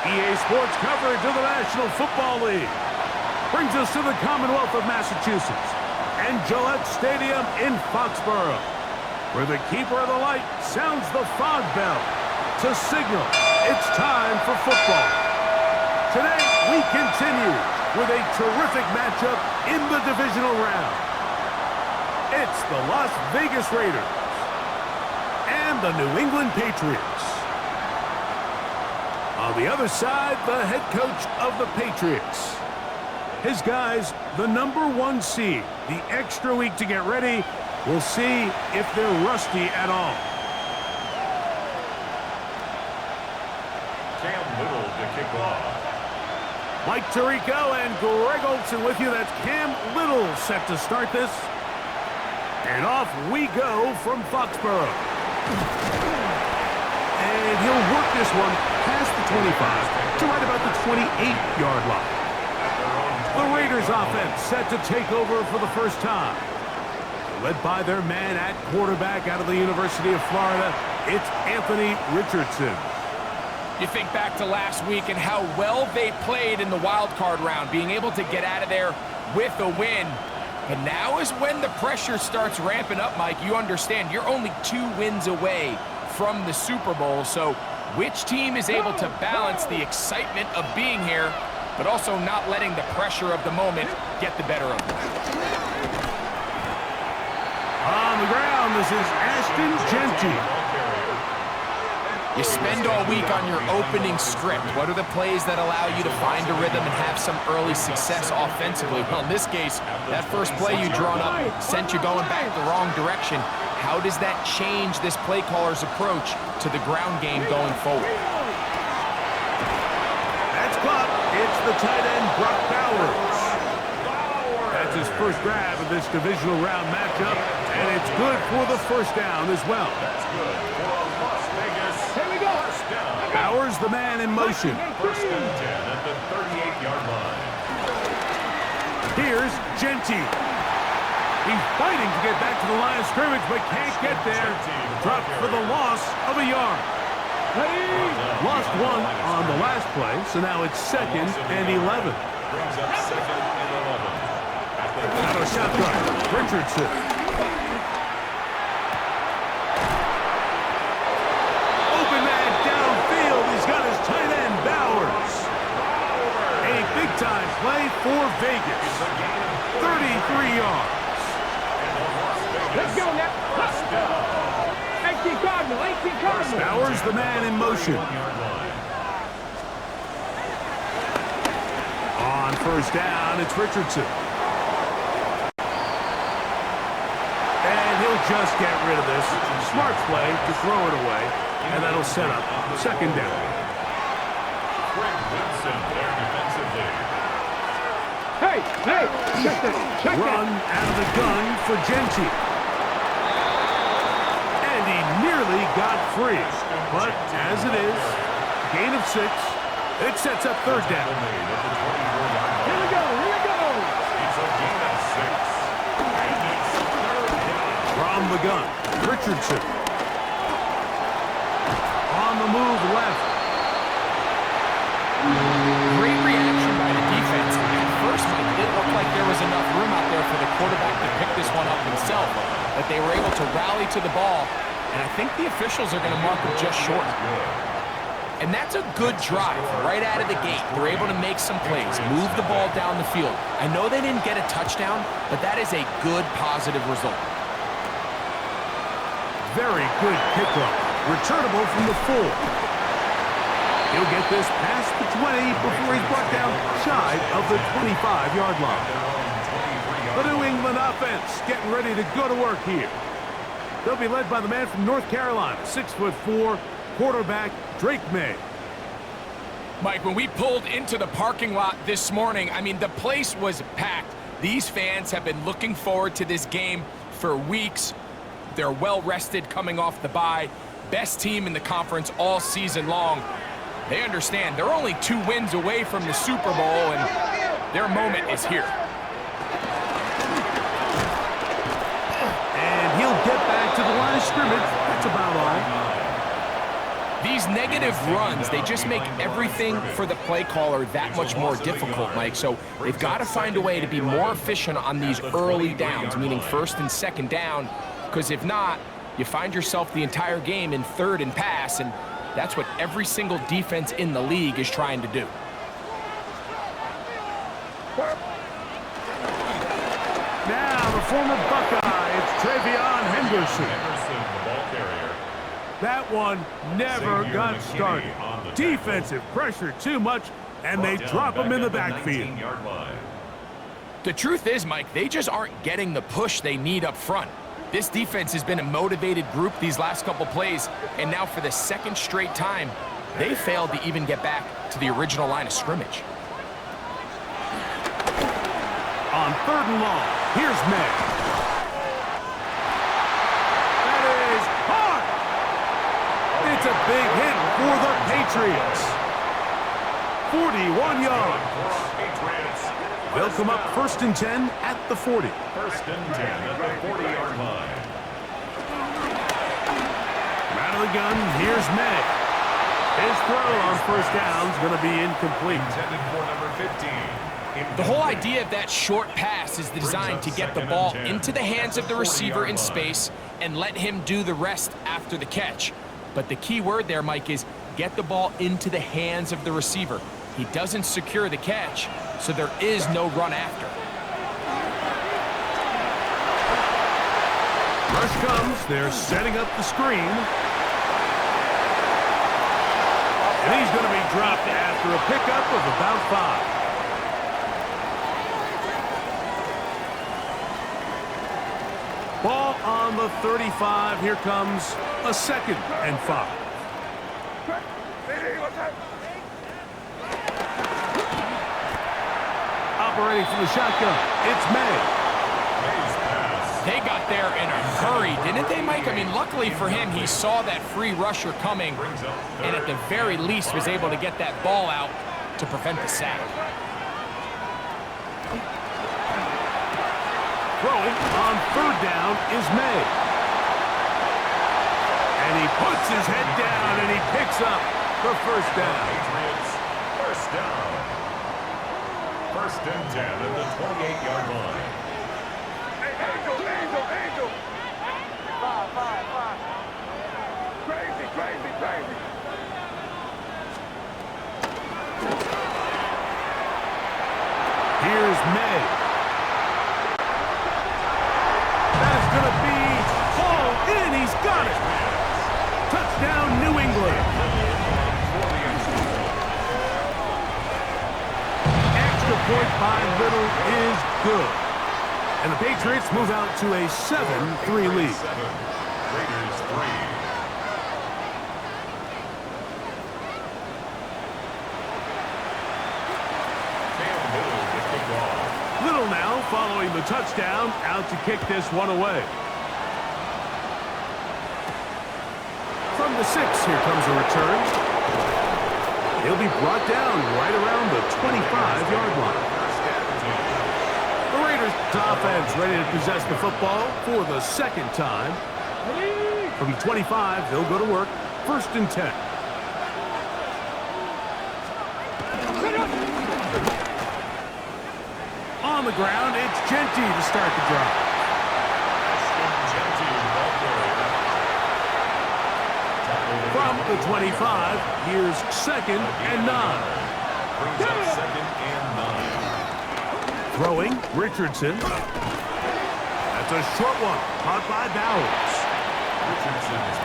EA Sports coverage of the National Football League brings us to the Commonwealth of Massachusetts and Gillette Stadium in Foxborough, where the keeper of the light sounds the fog bell to signal it's time for football. Today, we continue with a terrific matchup in the divisional round. It's the Las Vegas Raiders and the New England Patriots. On the other side, the head coach of the Patriots. His guys, the #1 seed, the extra week to get ready. We'll see if they're rusty at all. Cam Little to kick off. Mike Tirico and Greg Olson with you. That's Cam Little set to start this. And off we go from Foxborough. And he'll work this one past the 25 to right about the 28-yard line. The Raiders offense set to take over for the first time. Led by their man at quarterback out of the University of Florida, it's Anthony Richardson. You think back to last week and how well they played in the wild card round, being able to get out of there with a win. But now is when the pressure starts ramping up, Mike. You understand, you're only 2 wins away from the Super Bowl. So which team is able to balance the excitement of being here, but also not letting the pressure of the moment get the better of them? On the ground, this is Ashton Jeanty. You spend all week on your opening script. What are the plays that allow you to find a rhythm and have some early success offensively? Well, in this case, that first play you drawn up sent you going back the wrong direction. How does that change this play caller's approach to the ground game going forward? That's caught. It's the tight end, Brock Bowers. That's his first grab of this divisional round matchup, and it's good for the first down as well. That's good for Las Vegas. Here we go. First down. Bowers, the man in motion. First and 10 at the 38-yard line. Here's Jeanty. He's fighting to get back to the line of scrimmage, but can't get there. Dropped for the loss of a yard. Lost 1 on the last play, so now it's 2nd and 11. Brings up 2nd and 11. Out of shotgun, Richardson. Open man downfield. He's got his tight end, Bowers. A big-time play for Vegas. 33 yards. Let's go now. 18 Cardinal, 18 Cardinal. Bowers, the man in motion. On first down, it's Richardson. And he'll just get rid of this. Smart play to throw it away, and that'll set up 2nd down. Greg Wilson there defensively. Hey, check that. Run out of the gun for Jeanty. And he nearly got free. But as it is, gain of 6, it sets up 3rd down. Here we go. It's a gain of 6. And it's 3rd down. From the gun, Richardson. On the move left. Great reaction by the defense. At first, Mike, it didn't look like there was enough room out there for the quarterback to pick this one up himself, but they were able to rally to the ball, and I think the officials are going to mark him just short. And that's a good drive right out of the gate. They're able to make some plays, move the ball down the field. I know they didn't get a touchdown, but that is a good, positive result. Very good kickoff. Returnable from the 4. He'll get this past the 20 before he's brought down shy of the 25-yard line. The New England offense getting ready to go to work here. They'll be led by the man from North Carolina, 6'4", quarterback Drake May. Mike, when we pulled into the parking lot this morning, I mean, the place was packed. These fans have been looking forward to this game for weeks. They're well-rested coming off the bye. Best team in the conference all season long. They understand they're only 2 wins away from the Super Bowl, and their moment is here. And he'll get back to the line of scrimmage. That's about all. These negative runs, they just make everything for the play caller that much more difficult, Mike. So they've got to find a way to be more efficient on these early downs, meaning first and second down, because if not, you find yourself the entire game in third and pass, and that's what every single defense in the league is trying to do. Now, the former Buckeye, it's Travion Henderson. That one never got started. Defensive pressure too much, and they drop him in the backfield. The truth is, Mike, they just aren't getting the push they need up front. This defense has been a motivated group these last couple plays, and now for the second straight time, they failed to even get back to the original line of scrimmage. On 3rd and long, here's May. That is hard. It's a big hit for the Patriots. 41 yards. They'll come up 1st and 10 at the 40. 1st and 10 at the 40-yard line. Out of the gun, here's May. His throw on 1st down is going to be incomplete. Intended for number 15. The whole idea of that short pass is designed to get the ball into the hands of the receiver in space and let him do the rest after the catch. But the key word there, Mike, is get the ball into the hands of the receiver. He doesn't secure the catch, so there is no run after. Rush comes. They're setting up the screen. And he's going to be dropped after a pickup of about 5. Ball on the 35. Here comes a 2nd and 5. Operating from the shotgun, it's May. They got there in a hurry, didn't they, Mike? I mean, luckily for him, he saw that free rusher coming, and at the very least was able to get that ball out to prevent the sack. Throwing on 3rd down is May. And he puts his head down and he picks up the 1st down. Patriots, 1st down. 1st and 10 at the 28-yard line. Angel. 5. Crazy. Here's May. That's going to be hauled in. He's got it. Touchdown, New England. Extra point by Little is good. And the Patriots move out to a 7-3 lead. Raiders 3. Little now following the touchdown, out to kick this one away. From the 6, here comes a return. He'll be brought down right around the 25-yard line. The Raiders offense ready to possess the football for the 2nd time. From the 25, they'll go to work. 1st and 10. On the ground, it's Genty to start the drive. From the 25, here's 2nd and 9. Brings up 2nd and 9. Throwing, Richardson. That's a short one, caught by Bowers.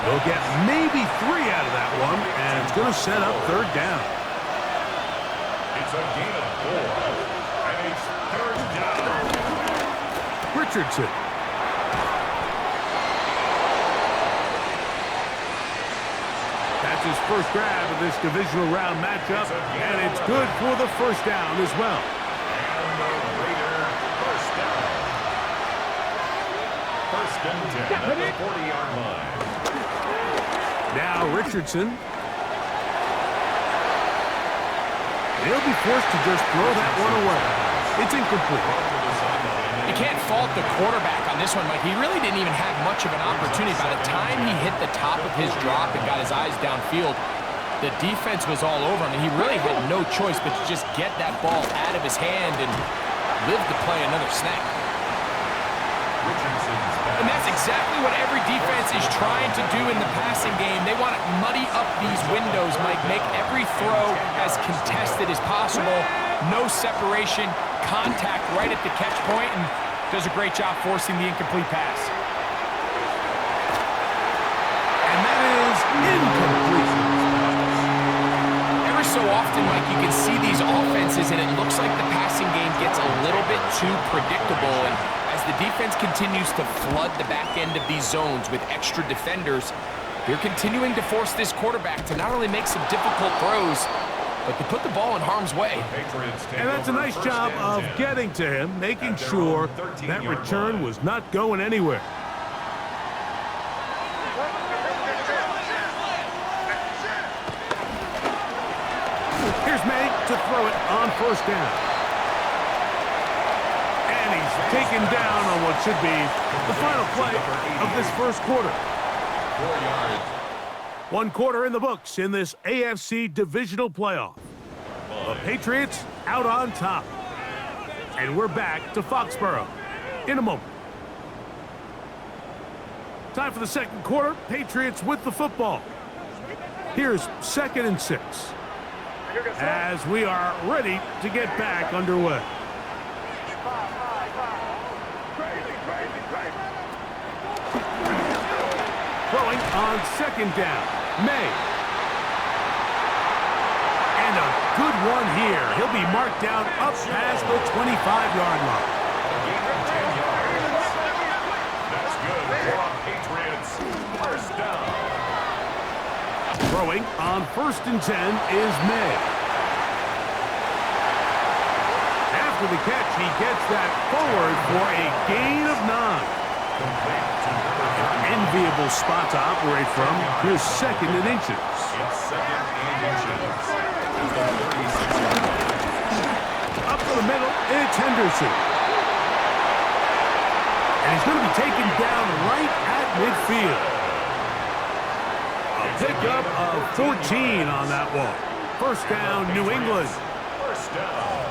They'll get maybe 3 out of that one, and it's going to set up 3rd down. It's a gain of 4. And it's 3rd down. Richardson. That's his first grab of this divisional round matchup, and it's good for the 1st down as well. And the Raider 1st down. 1st and 10 at the 40-yard line. Now Richardson. He'll be forced to just throw that one away. It's incomplete. You can't fault the quarterback on this one, Mike. He really didn't even have much of an opportunity. By the time he hit the top of his drop and got his eyes downfield, the defense was all over him, and he really had no choice but to just get that ball out of his hand and live to play another snap. And that's exactly what every defense is trying to do in the passing game. They want to muddy up these windows, Mike, make every throw as contested as possible. No separation, contact right at the catch point, and does a great job forcing the incomplete pass. And that is incomplete. Every so often, Mike, you can see these offenses, and it looks like the passing game gets a little bit too predictable. And as the defense continues to flood the back end of these zones with extra defenders, they're continuing to force this quarterback to not only make some difficult throws, but to put the ball in harm's way. And that's a nice job of getting to him, making sure that return was not going anywhere. Here's May to throw it on first down. And he's taken down on what should be the final play of this first quarter. 4 yards. 1 quarter in the books in this AFC divisional playoff. The Patriots out on top. And we're back to Foxborough in a moment. Time for the second quarter. Patriots with the football. Here's 2nd and 6. As we are ready to get back underway. Throwing on 2nd down. May. And a good one here. He'll be marked down up past the 25-yard line. That's good for Patriots. First down. Throwing on 1st and 10 is May. After the catch, he gets that forward for a gain of 9. An enviable spot to operate from. Here's 2nd and inches. It's 2nd and inches. Up to the middle, it's Henderson. And he's going to be taken down right at midfield. A pickup of 14 on that one. First down, New England. First down.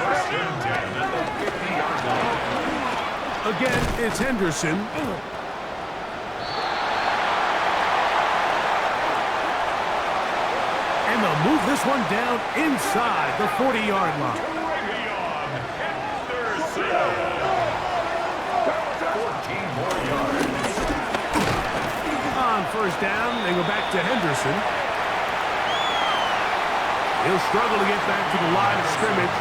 First and 10 at the 50-yard line. Again, it's Henderson. And they'll move this one down inside the 40-yard line. Henderson. 14 more yards. On first down, they go back to Henderson. He'll struggle to get back to the line of scrimmage.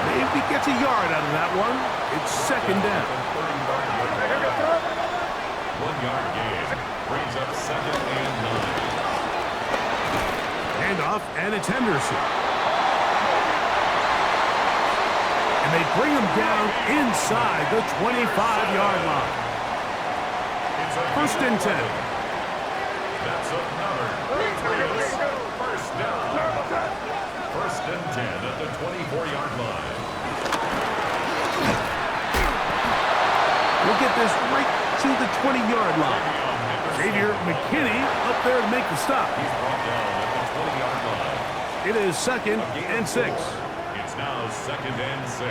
Maybe he gets a yard out of that one. It's 2nd down. 1 yard gain. Brings up 2nd and 9. Handoff, and it's Henderson. And they bring him down inside the 25-yard line. First and 10. That's another Patriots. First down. First and 10 at the 24-yard line. We'll get this right to the 20-yard line. Xavier McKinney up there to make the stop. He's brought down at the 20-yard line. It is 2nd and 6. It's now 2nd and 6.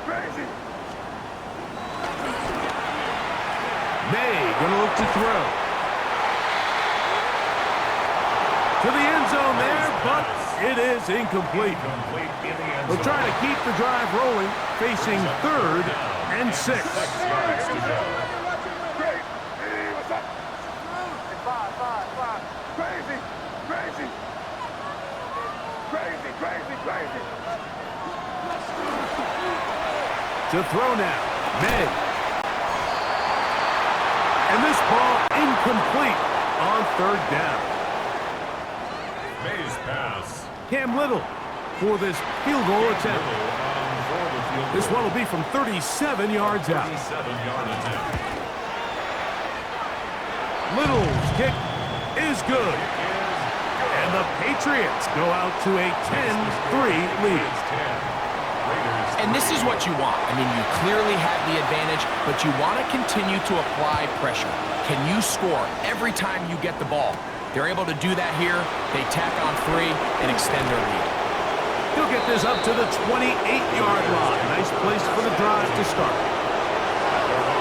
Crazy. May going to look to throw. To the end zone there, but it is incomplete. They'll try to keep the drive rolling, facing 3rd and 6. 6 yards to go. Crazy. To throw now, May. And this ball incomplete on 3rd down. May's pass. Cam Little for this field goal attempt. This one will be from 37 yards out. 37-yard attempt. Little's kick is good. And the Patriots go out to a 10-3 lead. And this is what you want. I mean, you clearly have the advantage, but you want to continue to apply pressure. Can you score every time you get the ball? They're able to do that here. They tack on 3 and extend their lead. He'll get this up to the 28-yard line. Nice place for the drive to start.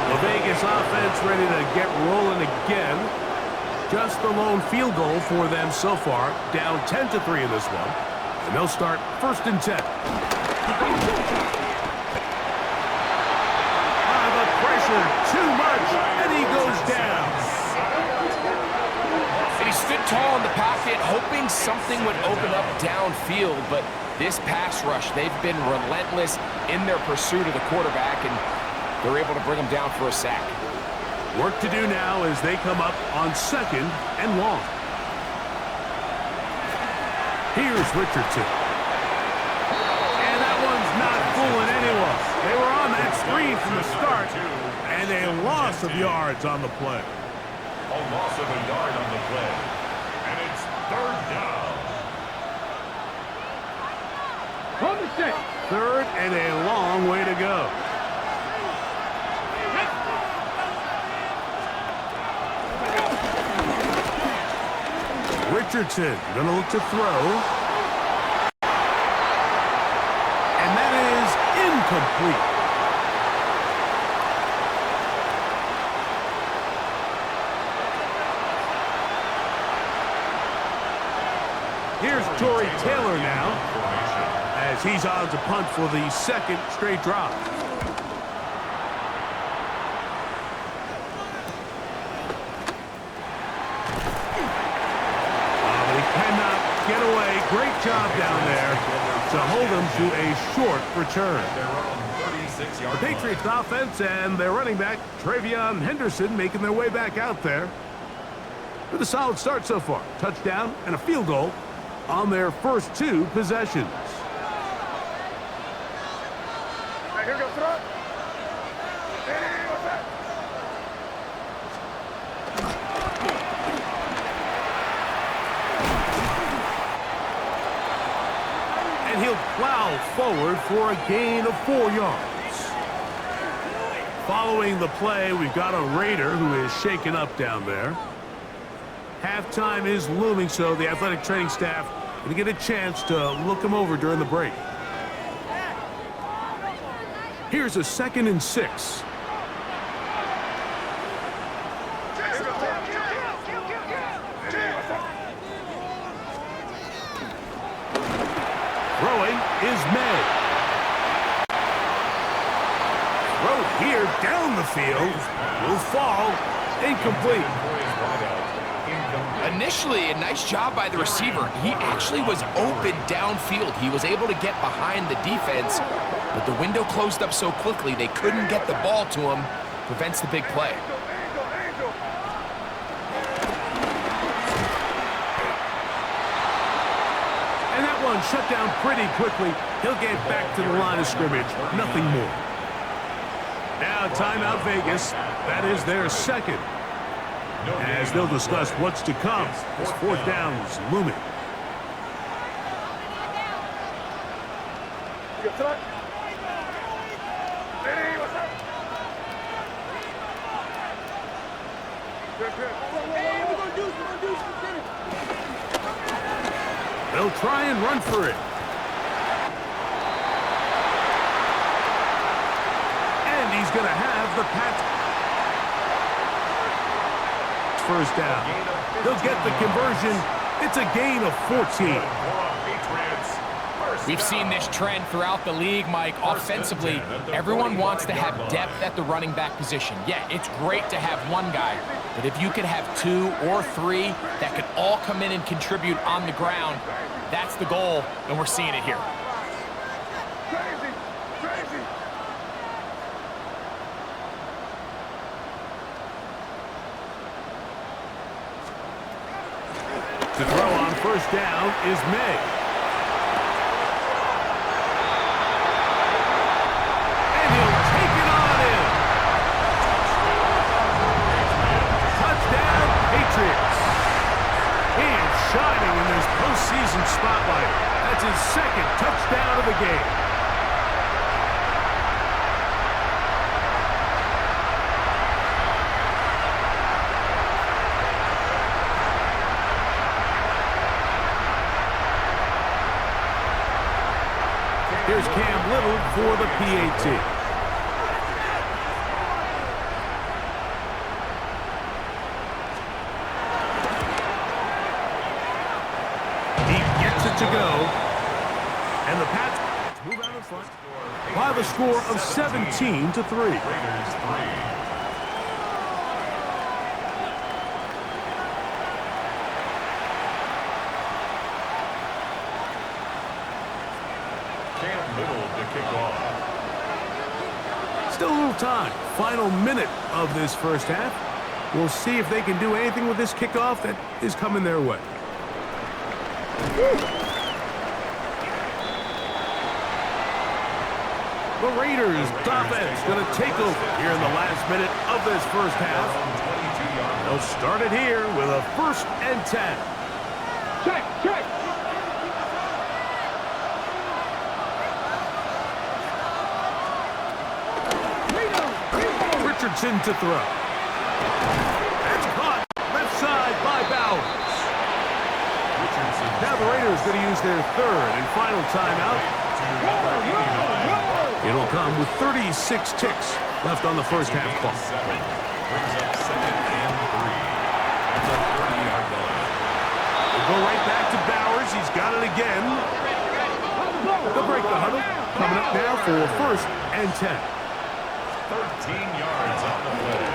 The Vegas offense ready to get rolling again. Just the lone field goal for them so far. Down 10-3 in this one. And they'll start 1st and 10. The pressure, too much, and he goes down. And he stood tall in the pocket, hoping something would open up downfield, but this pass rush, they've been relentless in their pursuit of the quarterback, and they're able to bring him down for a sack. Work to do now as they come up on 2nd and long. Here's Richardson. And that one's not fooling anyone. They were on that screen from the start, and a loss of yards on the play. A loss of a yard on the play. And it's 3rd down. Hold the stick. 3rd and a long way to go. Richardson gonna look to throw. And that is incomplete. Here's Torrey Taylor now, as he's on to punt for the 2nd straight drive. Cannot get away. Great job down there to hold them to a short return. The Patriots offense and their running back, Travion Henderson, making their way back out there with a solid start so far. Touchdown and a field goal on their first 2 possessions. Right, here goes throw. Hey, what's that? And he'll plow forward for a gain of 4 yards. Following the play, we've got a Raider who is shaken up down there. Halftime is looming, so the athletic training staff going to get a chance to look him over during the break. Here's a 2nd and 6. Throwing is May. Throw here down the field. Will fall. Incomplete. Initially, a nice job by the receiver. He actually was open downfield. He was able to get behind the defense, but the window closed up so quickly they couldn't get the ball to him. Prevents the big play. And that one shut down pretty quickly. He'll get back to the line of scrimmage. Nothing more. Now timeout Vegas. That is their 2nd. As they'll discuss what's to come. This 4th down is looming. You throw. Hey, what's up? Hey, we're gonna do some. They'll try and run for it. And he's going to have the Pats. First down. They'll get the conversion. It's a gain of 14. We've seen this trend throughout the league, Mike. Offensively, everyone wants to have depth at the running back position. Yeah, it's great to have one guy, but if you could have 2 or 3 that could all come in and contribute on the ground, that's the goal, and we're seeing it here. Crazy. To throw on first down is May. And he'll take it on in. Touchdown, Patriots. He is shining in this postseason spotlight. That's his second touchdown of the game. Here's Cam Little for the PAT. He gets it to go. And the Pats move out in front by the score of 17-3. Raiders 3. Still a little time. Final minute of this first half. We'll see if they can do anything with this kickoff that is coming their way. The Raiders offense going to take over here in the last minute of this first half. They'll start it here with a 1st and 10. Check, check. Richardson to throw. It's caught left side by Bowers. Now the Raiders going to use their 3rd and final timeout. It'll come with 36 ticks left on the first half clock. Brings up 2nd and 3. At the 30-yard line. We'll go right back to Bowers. He's got it again. They'll break the huddle. Coming up now for 1st and 10. 13 yards on the play.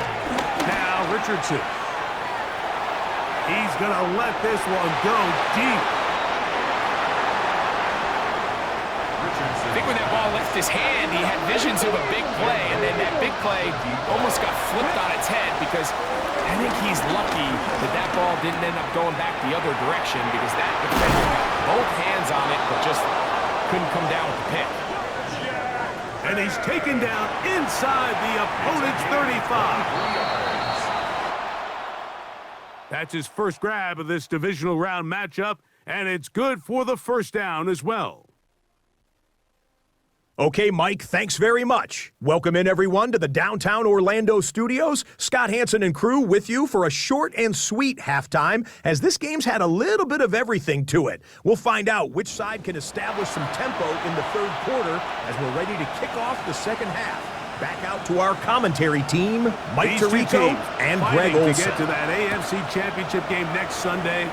Now Richardson. He's going to let this one go deep. I think when that ball left his hand, he had visions of a big play, and then that big play almost got flipped on its head because I think he's lucky that that ball didn't end up going back the other direction because that defender got both hands on it but just couldn't come down with the pick. And he's taken down inside the opponent's 35. That's his first grab of this divisional round matchup, and it's good for the first down as well. Okay, Mike, thanks very much. Welcome in, everyone, to the downtown Orlando studios. Scott Hansen and crew with you for a short and sweet halftime, as this game's had a little bit of everything to it. We'll find out which side can establish some tempo in the 3rd quarter as we're ready to kick off the second half. Back out to our commentary team, Mike These two Tirico teams and fighting Greg Olson. to get to that AFC Championship game next Sunday.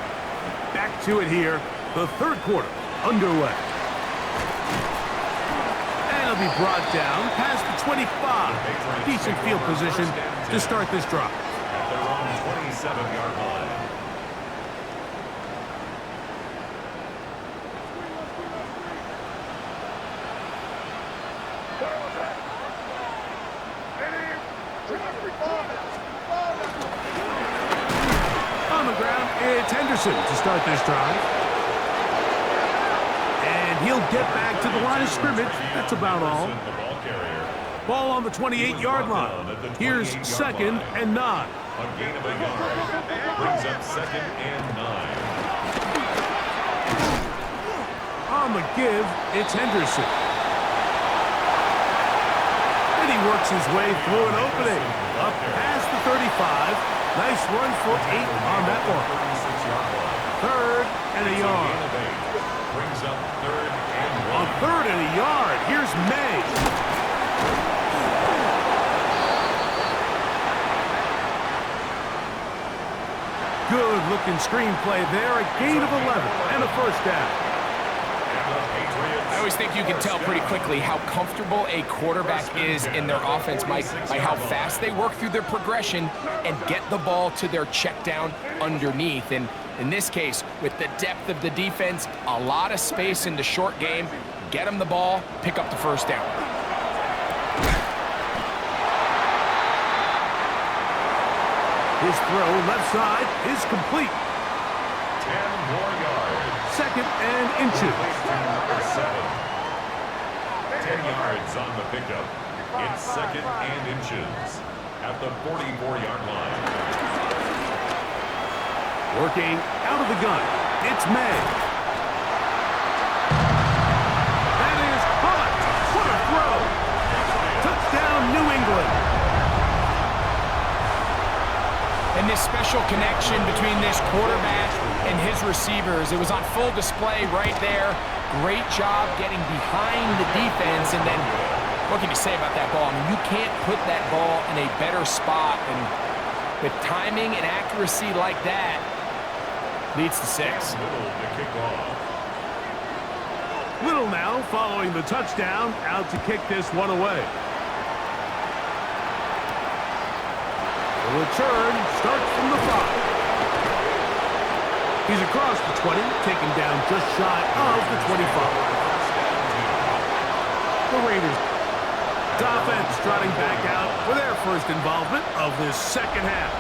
Back to it here, the 3rd quarter underway. He'll be brought down past the 25. Decent field position to start this drive. At their own 27-yard line. On the ground, it's Henderson to start this drive. He'll get back to the line of scrimmage. That's about all. Ball on the 28-yard line. Here's 2nd and 9. A gain of a yard. Brings up 2nd and 9. On the give, it's Henderson. And he works his way through an opening. Up past the 35. Nice run for 8 on that one. 3rd and a yard. Brings up 3rd and 1. On 3rd and a yard, here's May. Good-looking screenplay there. A gain of 11 and a first down. I always think you can tell pretty quickly how comfortable a quarterback is in their offense, Mike, by how fast they work through their progression and get the ball to their check down underneath. And in this case, with the depth of the defense, a lot of space in the short game, get them the ball, pick up the first down. His throw left side is complete. 10 yards. Second and inches. 10 yards on the pickup. It's second and inches at the 44-yard line. Working out of the gun. It's May. That is caught. What a throw. Touchdown, New England. And this special connection between this quarterback and his receivers, it was on full display right there. Great job getting behind the defense. And then, what can you say about that ball? I mean, you can't put that ball in a better spot. And with timing and accuracy like that, leads to 6. Little now following the touchdown, out to kick this one away. The return starts from the 5. He's across the 20, taken down just shy of the 25. The Raiders offense trotting back out for their first involvement of this second half.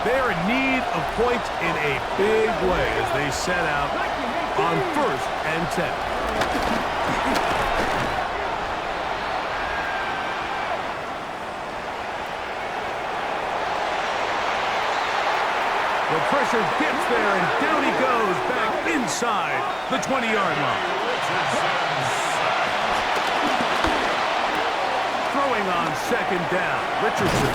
They're in need of points in a big way as they set out on 1st and 10. The pressure gets there, and down he goes back inside the 20-yard line. Throwing on second down, Richardson.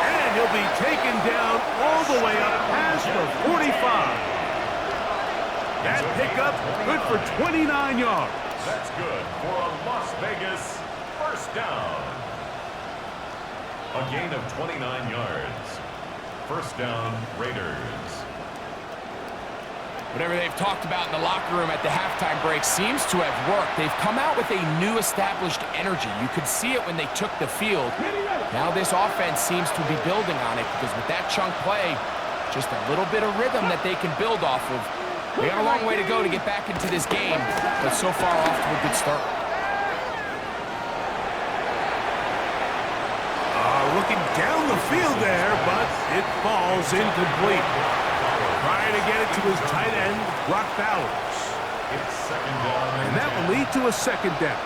And he'll be taken down all the way up past the 45. That pickup good for 29 yards. That's good for a Las Vegas first down. A gain of 29 yards. First down, Raiders. Whatever they've talked about in the locker room at the halftime break seems to have worked. They've come out with a new established energy. You could see it when they took the field. Now this offense seems to be building on it because with that chunk play, just a little bit of rhythm that they can build off of. They got a long way to go to get back into this game, but so far off to a good start. Looking down the field there, but it falls incomplete. Trying to get it to his tight end, Brock Bowers. It's second down. And that will lead to a second down.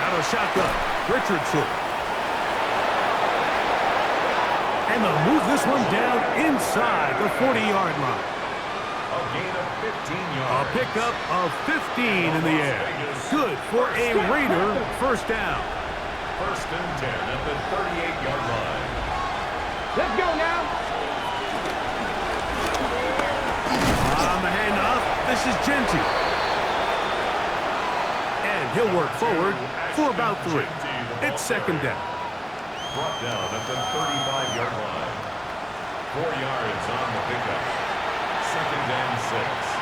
Out of shotgun, Richardson. And they'll move this one down inside the 40-yard line. A gain of 15 A yards. pickup of 15 in the air. Good for a Raider first down. First and 10 at the 38-yard line. Let's go now. On the handoff, this is Genty. And he'll work forward for about 3. It's second down. Brought down at the 35-yard line. 4 yards on the pickup. Second and 6.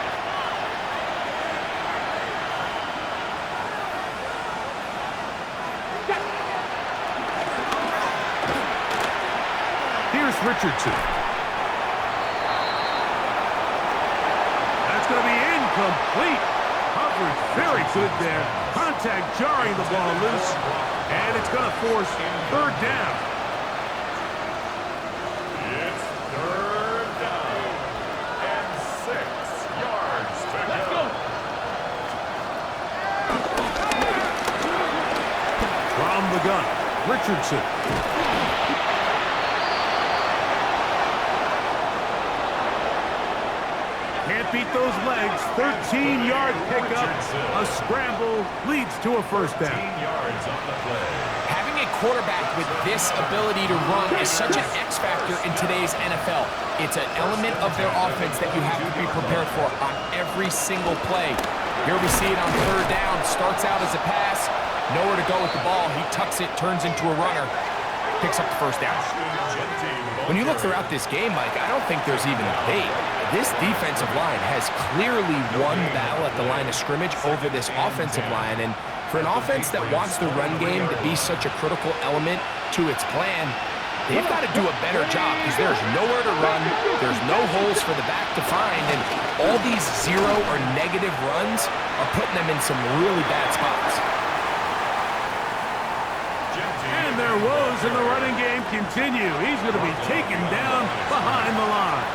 Here's Richardson. That's going to be incomplete. Coverage very good there. Contact jarring the ball loose. And it's going to force third down. It's third down and 6 yards to go. From the gun, Richardson. Can't beat those legs. 13-yard pickup. A scramble leads to a first 15 down. yards on the play. Having a quarterback with this ability to run is such an X factor in today's NFL. It's an element of their offense that you have to be prepared for on every single play. Here we see it on third down. Starts out as a pass. Nowhere to go with the ball. He tucks it, turns into a runner. Picks up the first down. When you look throughout this game, Mike, I don't think there's even a debate. This defensive line has clearly won the battle at the line of scrimmage over this offensive line. And for an offense that wants the run game to be such a critical element to its plan, they've got to do a better job because there's nowhere to run. There's no holes for the back to find. And all these zero or negative runs are putting them in some really bad spots. And their woes in the running game continue. He's going to be taken down behind the line.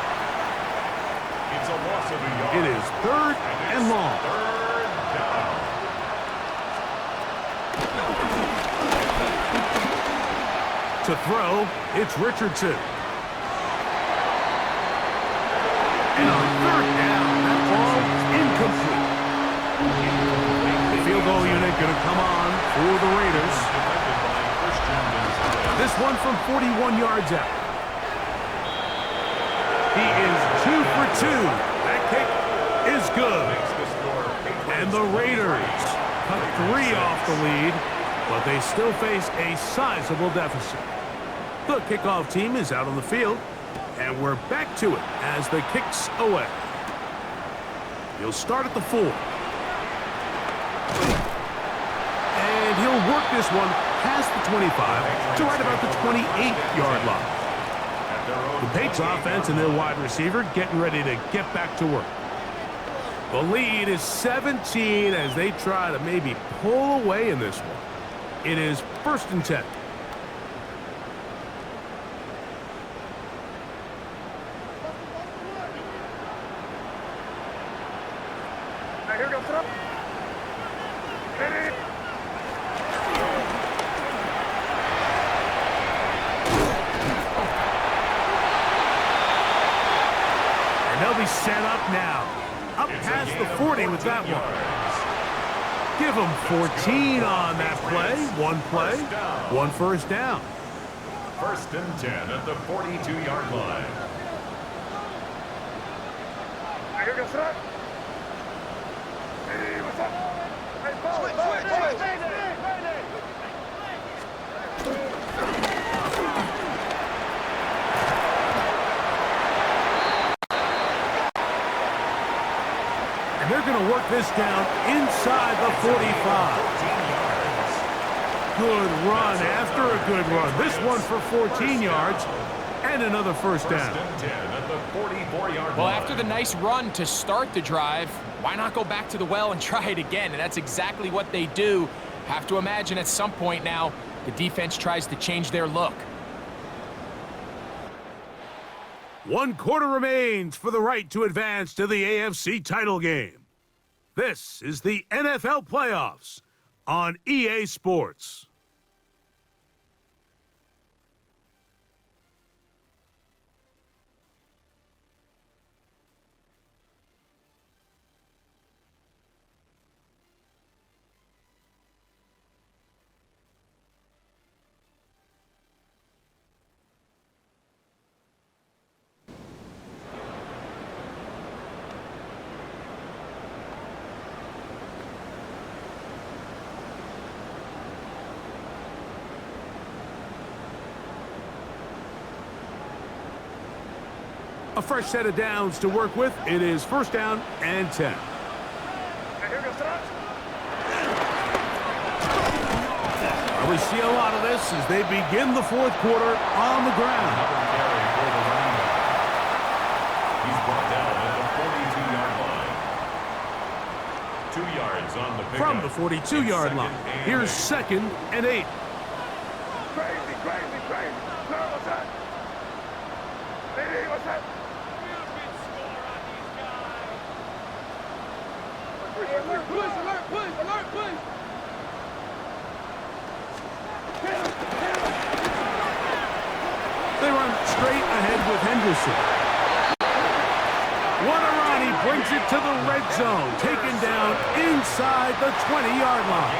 It's a loss of a yard. It is 3rd and long. 3rd down. To throw, it's Richardson. And on 3rd down, that ball is incomplete. The field goal unit going to come on for the Raiders. This one from 41 yards out. He is 2 for 2. That kick is good. And the Raiders cut 3 off the lead, but they still face a sizable deficit. The kickoff team is out on the field, and we're back to it as the kick's away. He'll start at the 4. And he'll work this one past the 25 to right about the 28-yard line. The Patriots offense and their wide receiver getting ready to get back to work. The lead is 17 as they try to maybe pull away in this one. It is 1st and 10. Here goes throw. Ready. They'll be set up now. Up past the 40 with that one. Give them 14 on that play. 1 play, 1 first down. 1st and 10 at the 42-yard line. Here goes throw. Hey, what's up? Hey, ball, Switch. And they're going to work this down inside the 45. Good run after a good run. This one for 14 yards and another first down. 1st and 10 at the 44-yard line. Well, after the nice run to start the drive, why not go back to the well and try it again? And that's exactly what they do. Have to imagine at some point now, the defense tries to change their look. 1 quarter remains for the right to advance to the AFC title game. This is the NFL playoffs on EA Sports. A fresh set of downs to work with. It is 1st down and 10. Here goes throw. We see a lot of this as they begin the 4th quarter on the ground. Another carry for the running back. He's brought down at the 42-yard line. 2 yards on the pickup. From the 42-yard line. Here's 2nd and 8. Crazy. No, what's that? Hey, what's that? Alert, push. They run straight ahead with Henderson. What a run. He brings it to the red zone. Taken down inside the 20-yard line.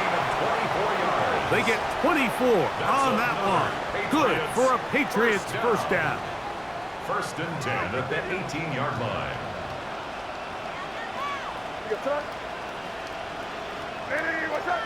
They get 24 on that one. Good for a Patriots first down. 1st and 10 at the 18-yard line. Here goes throw. Hey, what's up?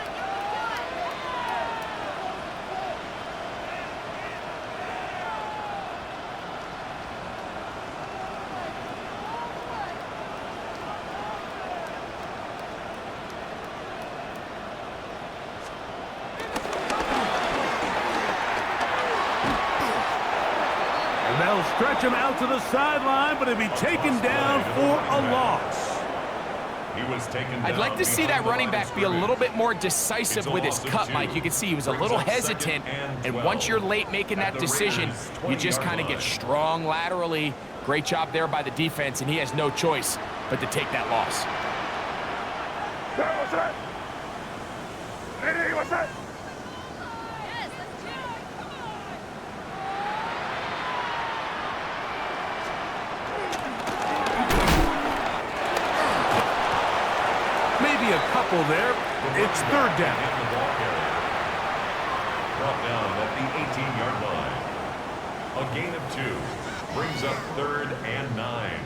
And they'll stretch him out to the sideline, but he'll be taken down for a loss. He was taken I'd down like to see behind that the running line of back be a little scrimmage. bit more decisive It's with his loss of cut, 2. Mike. You can see he was a Brings little up 2nd hesitant, and and 12. once you're late making At that the decision, Raiders' you just 20-yard kind of line. get strong laterally. Great job there by the defense, and he has no choice but to take that loss. What's that? Hey, what's that? Maybe a couple there. It's third down. In the ball carrier. Brought down at the 18-yard line. A gain of 2 brings up 3rd and 9.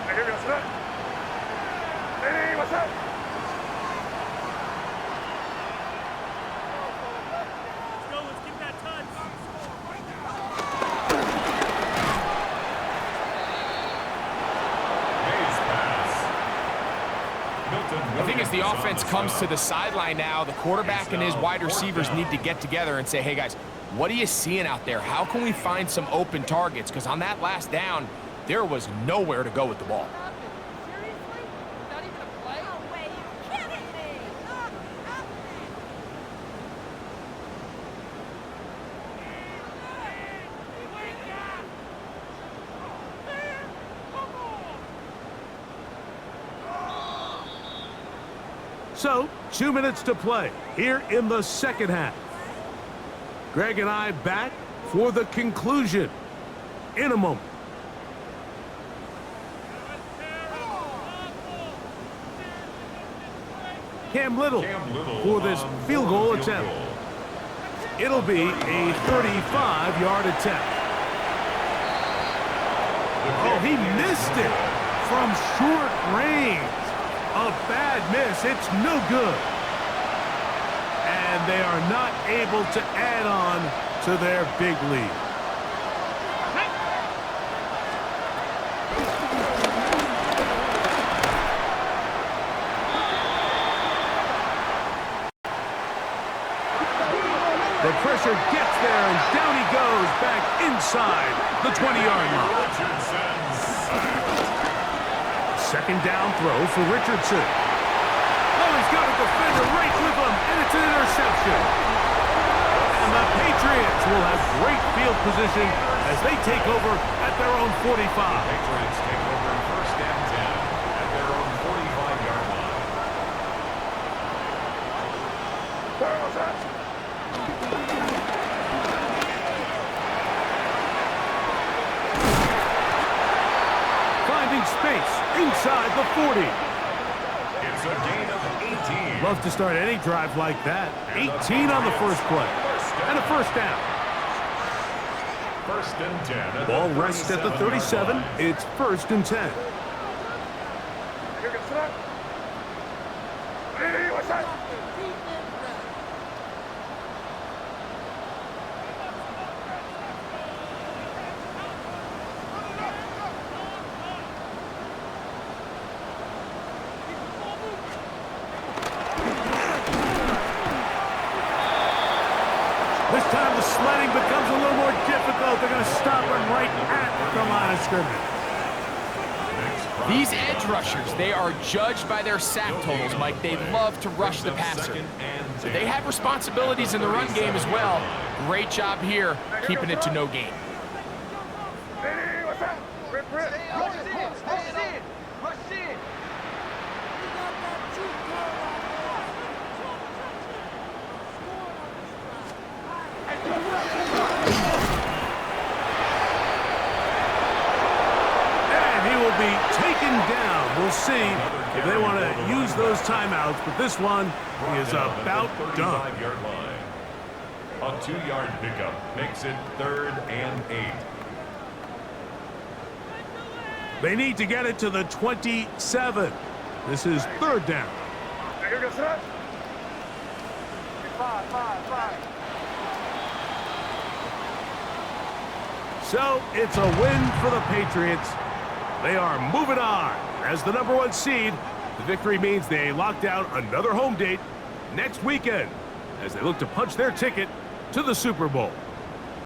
Hey, here goes that. Hey, what's that? Hayes pass. Milton I think as the Williams on offense comes to stop. the sideline now, the quarterback and his wide receivers need to get together and say, hey, guys, what are you seeing out there? How can we find some open targets? Because on that last down, there was nowhere to go with the ball. Seriously? Not even a play? No way, you're kidding me! So, 2 minutes to play here in the second half. Greg and I back for the conclusion in a moment. Cam Little for this field goal attempt. It'll be a 35-yard attempt. Oh, he missed it from short range. A bad miss. It's no good. And they are not able to add on to their big lead. The pressure gets there, and down he goes back inside the 20-yard line. Richardson sacked. Second down throw for Richardson. Oh, he's got a defender right with him, and it's an interception. And the Patriots will have great field position as they take over at their own 45. Patriots take over 1st and 10 at their own 45-yard line. Where was that? Finding space inside the 40. It's a gain of 18. Love to start any drive like that. 18 on the first play. And a first down. 1st and 10. At Ball the rests at the 37-yard 37. line. It's 1st and 10. Here goes that. Hey, what's that? This time the sledding becomes a little more difficult. They're going to stop him right at the line of scrimmage. These edge rushers, they are judged by their sack totals, Mike. They love to rush the passer. So they have responsibilities in the run game as well. Great job here, keeping it to no gain. Hey, what's that? Rip. Rush in! Rush in! And he will be taken down. We'll see if they want to use those timeouts, but this one is about done. 35-yard line. A 2-yard pickup makes it 3rd and 8. They need to get it to the 27. This is 3rd down. Hey, here goes that. Five. So it's a win for the Patriots. They are moving on as the #1 seed The victory means they lock down another home date next weekend as they look to punch their ticket to the Super Bowl.